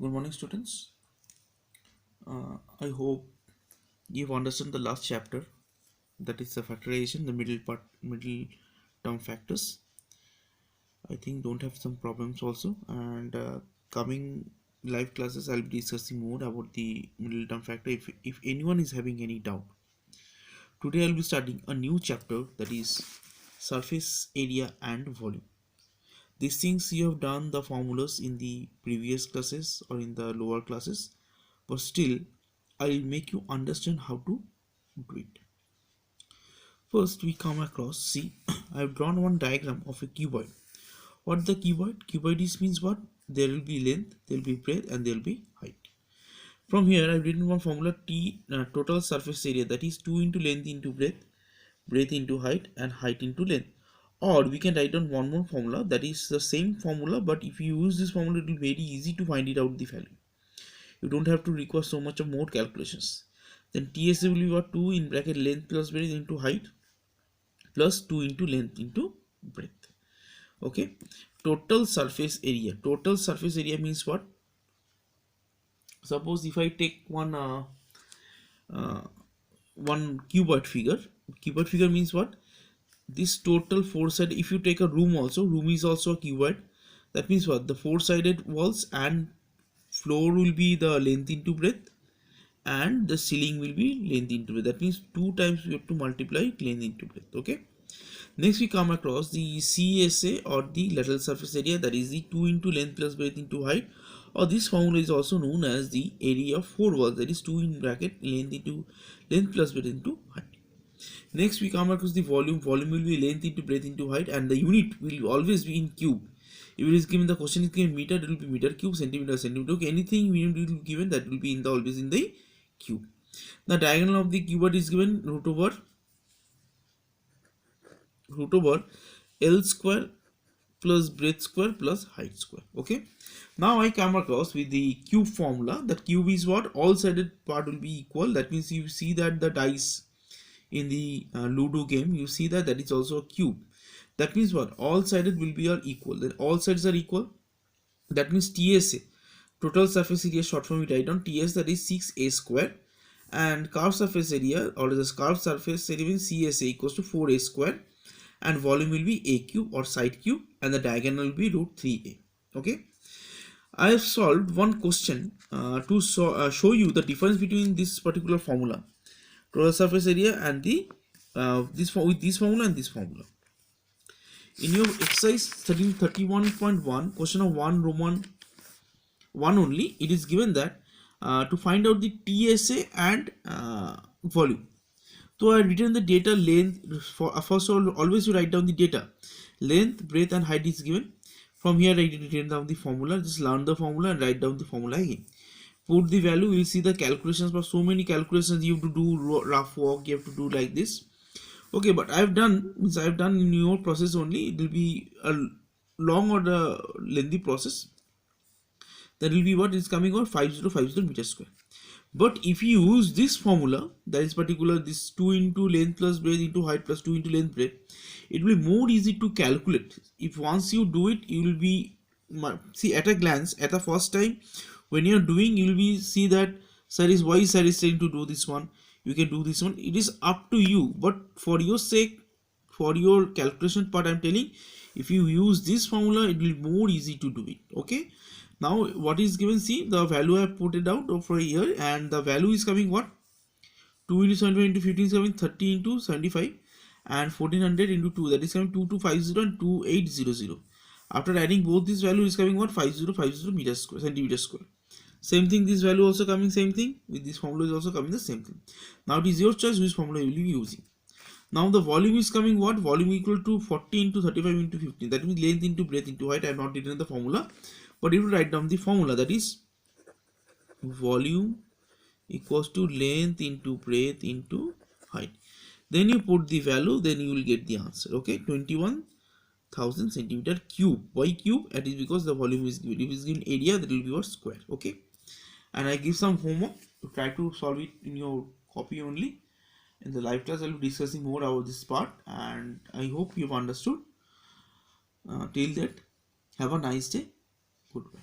Good morning, students. I hope you've understood the last chapter, that is the factorization, the middle term factors. I think don't have some problems also. And coming live classes, I'll be discussing more about the middle term factor. If anyone is having any doubt, today I'll be starting a new chapter, that is surface area and volume. These things you have done the formulas in the previous classes or in the lower classes, but still I'll make you understand how to do it. First we come across, see, I have drawn one diagram of a cuboid. What the cuboid? Cuboid is means what? There will be length, there will be breadth, and there will be height. From here I have written one formula T, total surface area, that is 2 into length into breadth, breadth into height, and height into length. Or we can write down one more formula, that is the same formula, but if you use this formula it will be very easy to find it out the value. You don't have to require so much of more calculations. Then TSA will be what? 2 in bracket length plus breadth into height plus 2 into length into breadth. Okay. Total surface area. Total surface area means what? Suppose if I take one cuboid figure. Cuboid figure means what? This total four-sided. If you take a room also, room is also a cuboid. That means what? The four-sided walls and floor will be the length into breadth, and the ceiling will be length into breadth. That means 2 times we have to multiply length into breadth. Okay. Next we come across the CSA, or the lateral surface area, that is the 2 into length plus breadth into height, or this formula is also known as the area of 4 walls, that is 2 in bracket length into length plus breadth into height. Next we come across the volume. Volume will be length into breadth into height, and the unit will always be in cube. If it is given, the question is given meter, it will be meter cube, centimeter, centimeter. Okay, anything unit will be given, that will be in the always in the cube. The diagonal of the cuboid is given root over L square plus breadth square plus height square. Okay. Now I come across with the cube formula. That cube is what? All sided part will be equal. That means you see that the dice in the Ludo game, you see that is also a cube. That means what? All sided will be equal. Then all sides are equal. That means TSA, total surface area, short form we write down TS, that is 6A square, and curved surface area, or the curved surface area means CSA equals to 4A square, and volume will be A cube or side cube, and the diagonal will be root 3A. Okay. I have solved one question to show you the difference between this particular formula, total surface area, and the with this formula and this formula. In your exercise 1331.1, question of 1 Roman 1 only, it is given that to find out the TSA and volume. So I have written the data length. For first of all, always you write down the data length, breadth, and height is given. From here I write down the formula. Just learn the formula and write down the formula again. Put the value. You will see the calculations. But so many calculations you have to do, rough work. You have to do like this. Okay, but I have done in your process only. It will be a long or the lengthy process. That will be what is coming out 5050 meter square. But if you use this formula, that is particular, this 2 into length plus breadth into height plus 2 into length breadth, it will be more easy to calculate. If once you do it, you will be, see at a glance, at the first time when you are doing, you will be see that sir is trying to do this one, you can do this one. It is up to you, but for your sake, for your calculation part, I am telling, if you use this formula, it will be more easy to do it. Okay. Now what is given, see the value I have put it out for here, and the value is coming what? 2 into 75 into 15 is coming 30 into 75, and 1400 into 2, that is coming 2250 and 2800. After adding both these values is coming what? 5050 meter square, centimeter square. Same thing, this value also coming same thing, with this formula is also coming the same thing. Now it is your choice which formula you will be using. Now the volume is coming what? Volume equal to 40 into 35 into 15, that means length into breadth into height. I have not written the formula, but if you write down the formula, that is volume equals to length into breadth into height, then you put the value, then you will get the answer. Okay, 21,000 centimeter cube. Why cube? That is because the volume is given. If it is given area, that will be what? Square. Okay, and I give some homework to try to solve it in your copy only. In the live class I will be discussing more about this part, and I hope you have understood. Till that, have a nice day. Goodbye.